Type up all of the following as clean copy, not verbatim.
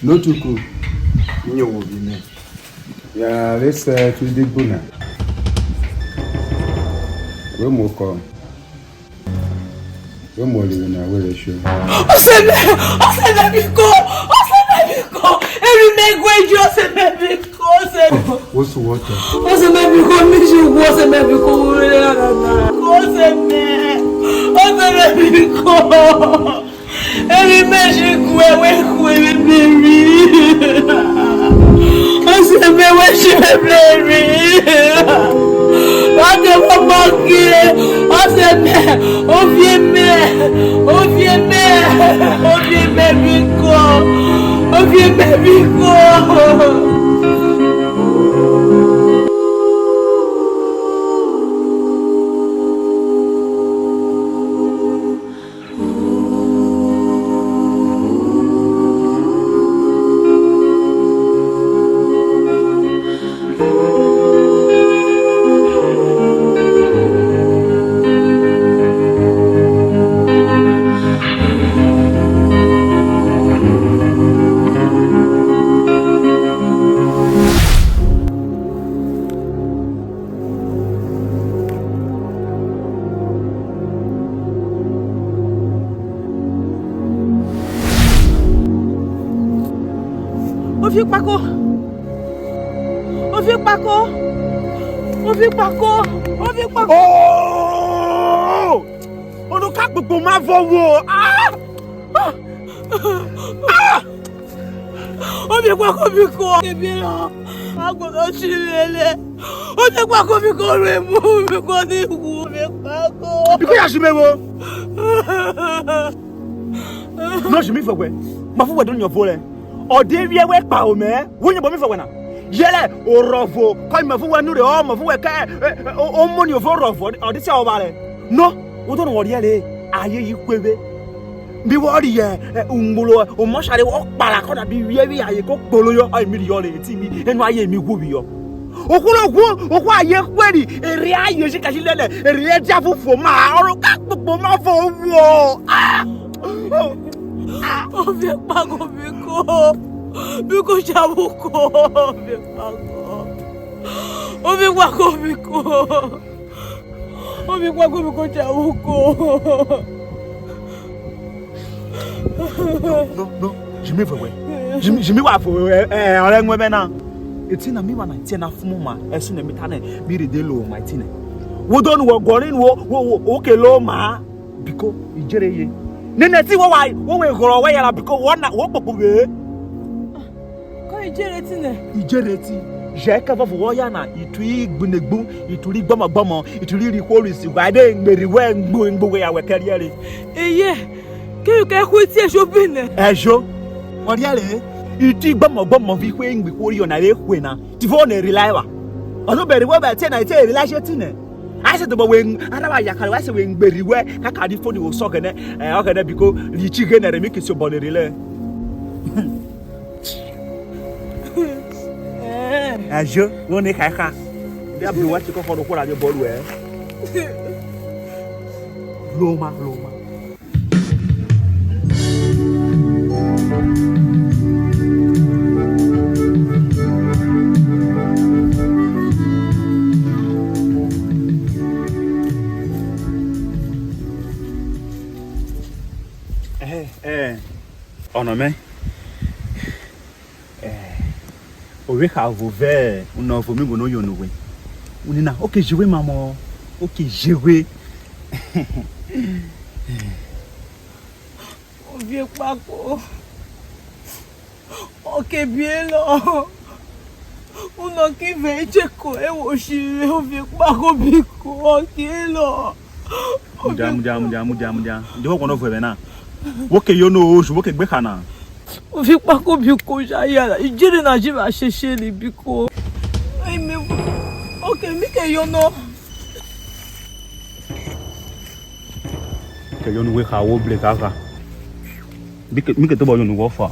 No tuku. Nyo will be me. Yeah, let's to the buna. We more come. We more living now. Where the show? Oseme biko. Every man go enjoy Oseme biko. What's the water? Oseme biko. Me should go Oseme biko. Oseme biko. Every man should go away with baby. Oseme where she baby. What the fuck? Oseme, ovieme biko. Ovi pako. Oh! Oluka gbogbo ma fowo. Ovi pako biko. Kebira. Agbodo shirele. Ovi pako biko remu biko ni wu ovi pako. Biko ya shimewo. No shimi fogwe. Ma fogwe don your vole. Ode wie we pa o me. Wo yin bo mi fogwe na. Yele orovo ko me fu wanu re o mo fu we ka o moni o fu orovo o di se o ba re no o don wo yele aye yi kwebe bi wo ri ye ngbulo o mo sare o para ko da bi wie wi aye ko gbolo yo ai mi ri yo le ti mi enu aye mi gwo bi yo oku aye kweri eri aye si ka si lele eri e ja fufu ma oro ka gbogbo ma fo wo o fi pa go bi ko Biko chabuko, biko chabuko. No, Jimmy for Jimmy wa for ore nwe be na. Eti na mi wa na tie na fumu ma, eso na meta na bi re de lo my tin. Wo don wo gorin wo kelo ma biko ijere ye. Nene ti wo we goro we yara biko wo na wo popo we. Ijereti je ka fo ya na itui gbunegbu ituri gbomogbomo ituri ri kwolisi gwa de ngberi we ngbo we ya we kariere eye ke ku ti ejo bine ejo ori ale iti gbomogbomo fi kwe ngbi kwori na re kwe na ti fo na reliable ono beri we be te na te relationship ne I said, but when I was we ngberi we ka ka di fo di wo so gene o gene biko ri chi gene re make so bone relay Ajo, wọ́n ní kàkà. Bí abúlé wa ti kọ́kọ́ lọ kóra ní bọ́ọ̀lù ẹ̀. Loma. Ọ̀nà mẹ́. Owe ka vove una vomi go no yo no we unina okay jewe mamo okay jewe Ovi pako okay bielo uno ki veje ko e wo shire ovi pako biko kilo Mudia ndio ko no vobe na woke yo no oju woke gbe kana Ovi pako biko jaya ijire na jiba sheshe ni biko ai me okay mi ke yo no ke yo no we ka wo ble kaka mi ke to bo yo no wo fa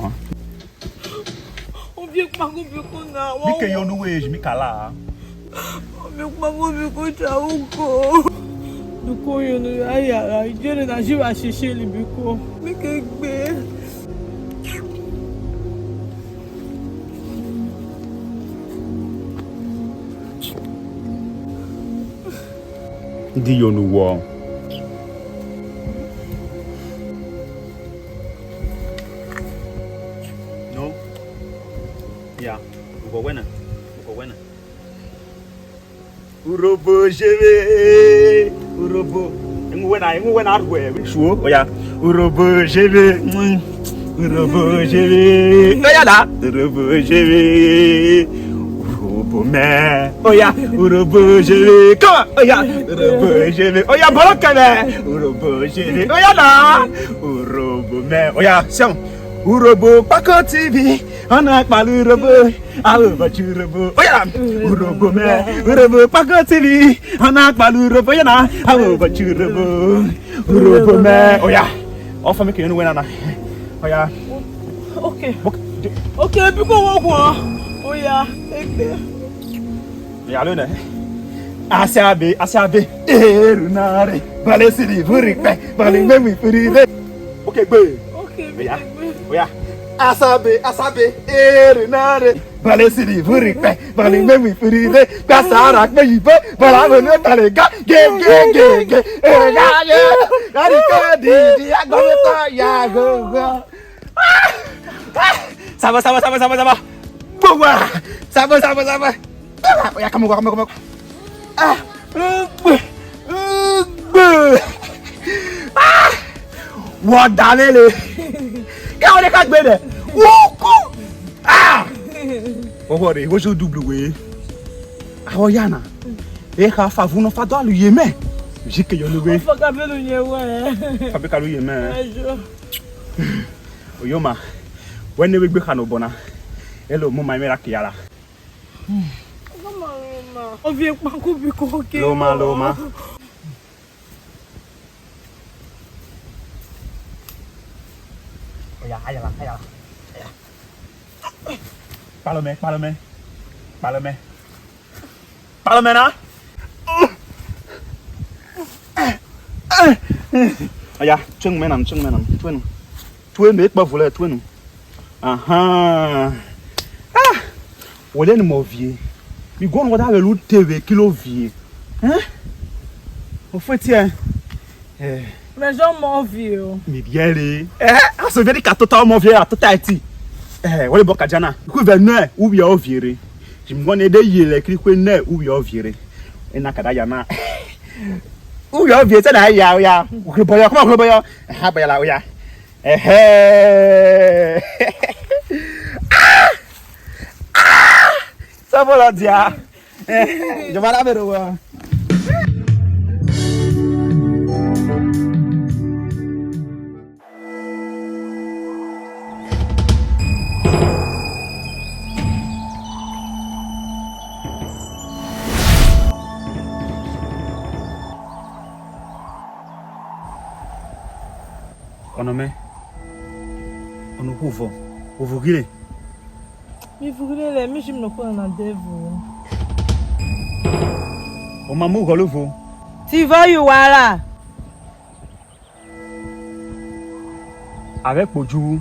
Ovi pako biko na mi ke yo no we mi kala Ovi pako biko ja uko biko yo no aya ijire na jiba sheshe ni biko mi ke gbe Ndi yo no wo. No. Yeah. Ugo wena. Urobo jebe. Urobo. Engu wena arwe. Shuo. Oya. Urobo jebe. Urobo jebe. Oya da. Urobo jebe. Urobo me. Oya. Urobo jebe. Come on. Oya. Urobo jebe. Oya boloka me. Urobo jebe. Oya da. Urobo me. Oya. Siam. Urobo Pako TV. Anak palu urobo. Alu bacu urobo. Oya. Urobo me. Urobo Pako TV. Anak palu urobo ya na. Alu bacu urobo. Urobo me. Oya. Offer me kenu wena na. Oya. Okay. Okay, biko wo. Oya. Ya lo ne. Asabe. Erunare. Balesidi burikpe. Balingbe furide. Okay, gbe. Okay. Oya. Asabe. Erunare. Balesidi burikpe. Balingbe furide. Kasara pe yibe. Balawo ne talega. Ge. Erga. Ari ko di agometa ya go. Sabar. Bawa. Sabar. Ya kamu. Wọ́n dalẹ̀ le. Káwọn ní ká gbé dẹ̀. Wọ́n kú. Ọwọ́ rẹ̀ wọ́n ṣe dùbùlù wẹ̀. Àwọn yànnà. Ẹ ká fa fún un fàdọ́ àlù yé mẹ́. Jí kẹyọ ló wẹ̀. Fọ́ká bẹ́ẹ̀ ló yẹ wẹ̀. Fàbíkà ló yé mẹ́. Oyó ma. Wọ́n ní gbé kànú bọ̀ náà. Ẹ lọ mú màá mẹ́ra kìyàrá. O vi panku bi ko ke. Loma. Oya, ayala. Palome na. Oya, chung menam. Tuen me pa vole tuen. Aha. Wole ni mo vie. Mi gon wada le lu TV kilo vie. Hein? O fait tiens. Mais j'en m'en vieux. Mi biele. Aso vedi ka total mo vie a total ti. Wole boka jana. Ku ve na u bi o viere. Jim gon e de yele kri ku na u bi o viere. Ena kada ya na. U bi o vie te na ya. Ku boyo, come on boyo. Ha boyo la o ya. Ça va la dia. Je vais la ver. On ouvre gile. Mi voulez les mi jim no ko na devu. O mamu golovo. Ti va you wala. Avec poju.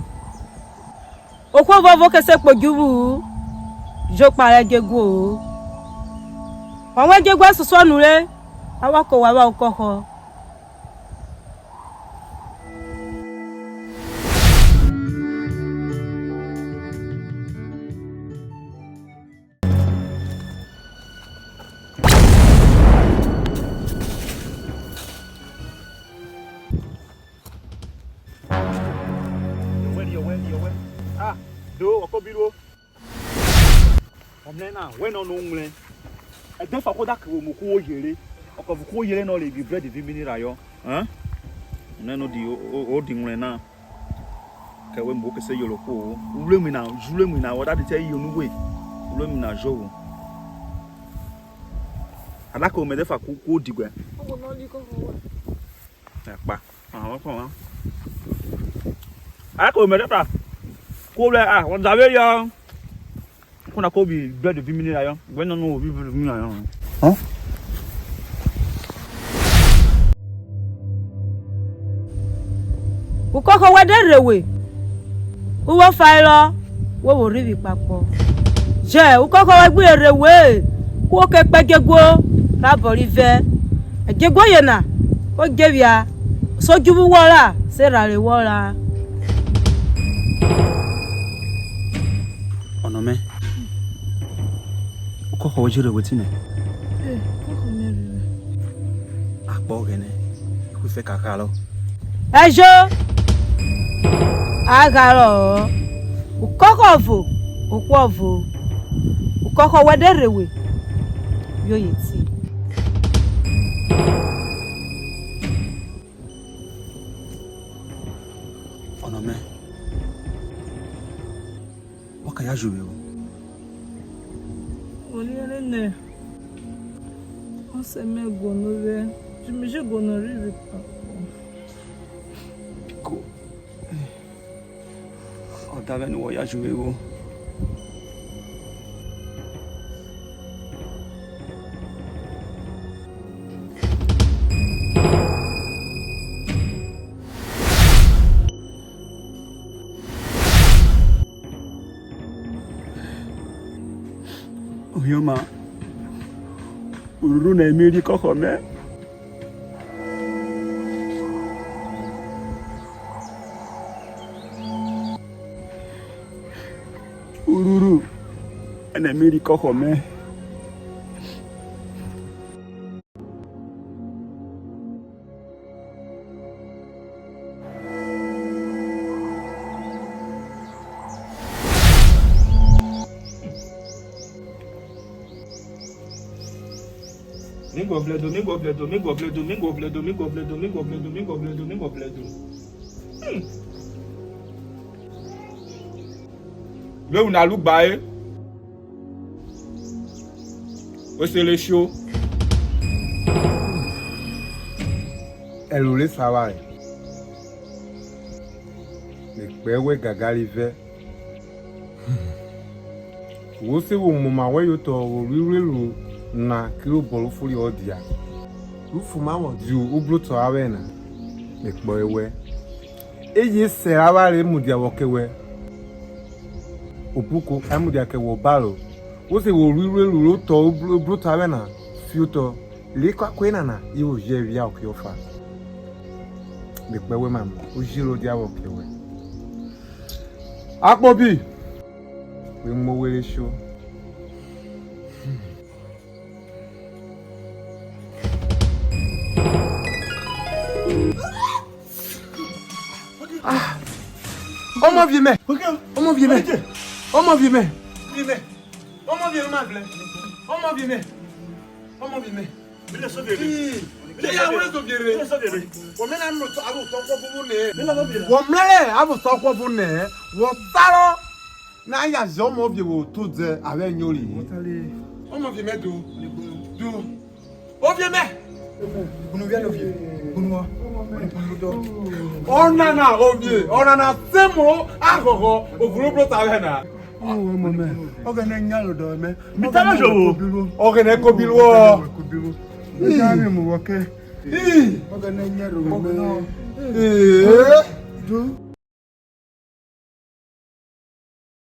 O ko vovo ke se poju. Jo pare gego. Àwọn gego asoso nu re. Awako wa wa okoko. When on only a don't forget that we will yere. Of course, yere no le be bread the minute ayo. Huh? No the old thing now. Can we book say you look? Julumina, what I tell you no way. Julumina Joe. I like me if I could go digger. I could make it. Go there, what's that young? Kuna ko bi bread 20 minutes ayo when no bi 20 minutes ayo huh ukoko wa derewe uwo failo wo ri bi papo je ukoko wa gbe rewe ko ke pegego la bori ve ejegwo yena o gebia so jubu wora se rare wora ono me uko ho jire wetine koko mere apo gene ku fe kakalo ejo agaro ukokovo ukwovo ukoko wederewe yo yeti ono me waka ya juwe Oliere ne. On se met gonorrhée. Je me j'ai gonorrhée pas. ko o dave no ya juwe wo Oyoma, ururu na emiri koko me. Ururu na emiri koko me. Domingo bledo. Le on a loubaye. C'est le show. Elle voulait savoir. Le père gagalive. Wo se wo mama we yo to riru na kilo bolu furi odia. Ufu ma wo ju ublu to awe na. Le po ewe. Eyi se aware mudia wokewe. Opuko amudia ke wo balo. Wo se wo riru to ublu to awe na. Fiuto le kwa kwena na yo je wi akyofa. Le po ewe mam. O jiro dia wokewe. Akpobi. We mo wele show. Ah. Ọmọ vie me. Ọmọ vie me. Ọmọ vie me. Ọmọ vie ma vle. Ọmọ vie me. Ọmọ vie me. Bile so bebe. Le ya wele so biere. Bile so bebe. Wo me na no to abo to ko bu ne. Wo mle abo to ko bu ne. Wo saro. Na ya zo mo vie wo to ze awe nyori. Ọmọ vie me do. Do. O vie me. Bunu via no vie. Bunu wa. Onana ovie. Onana semo agogo ovurublo tawena. Oh mama. Ogene nyalo do me. Mitama jowo. Ogene kobilwo. Mitama mu woke. Ogene nyaro me. Eh. Do.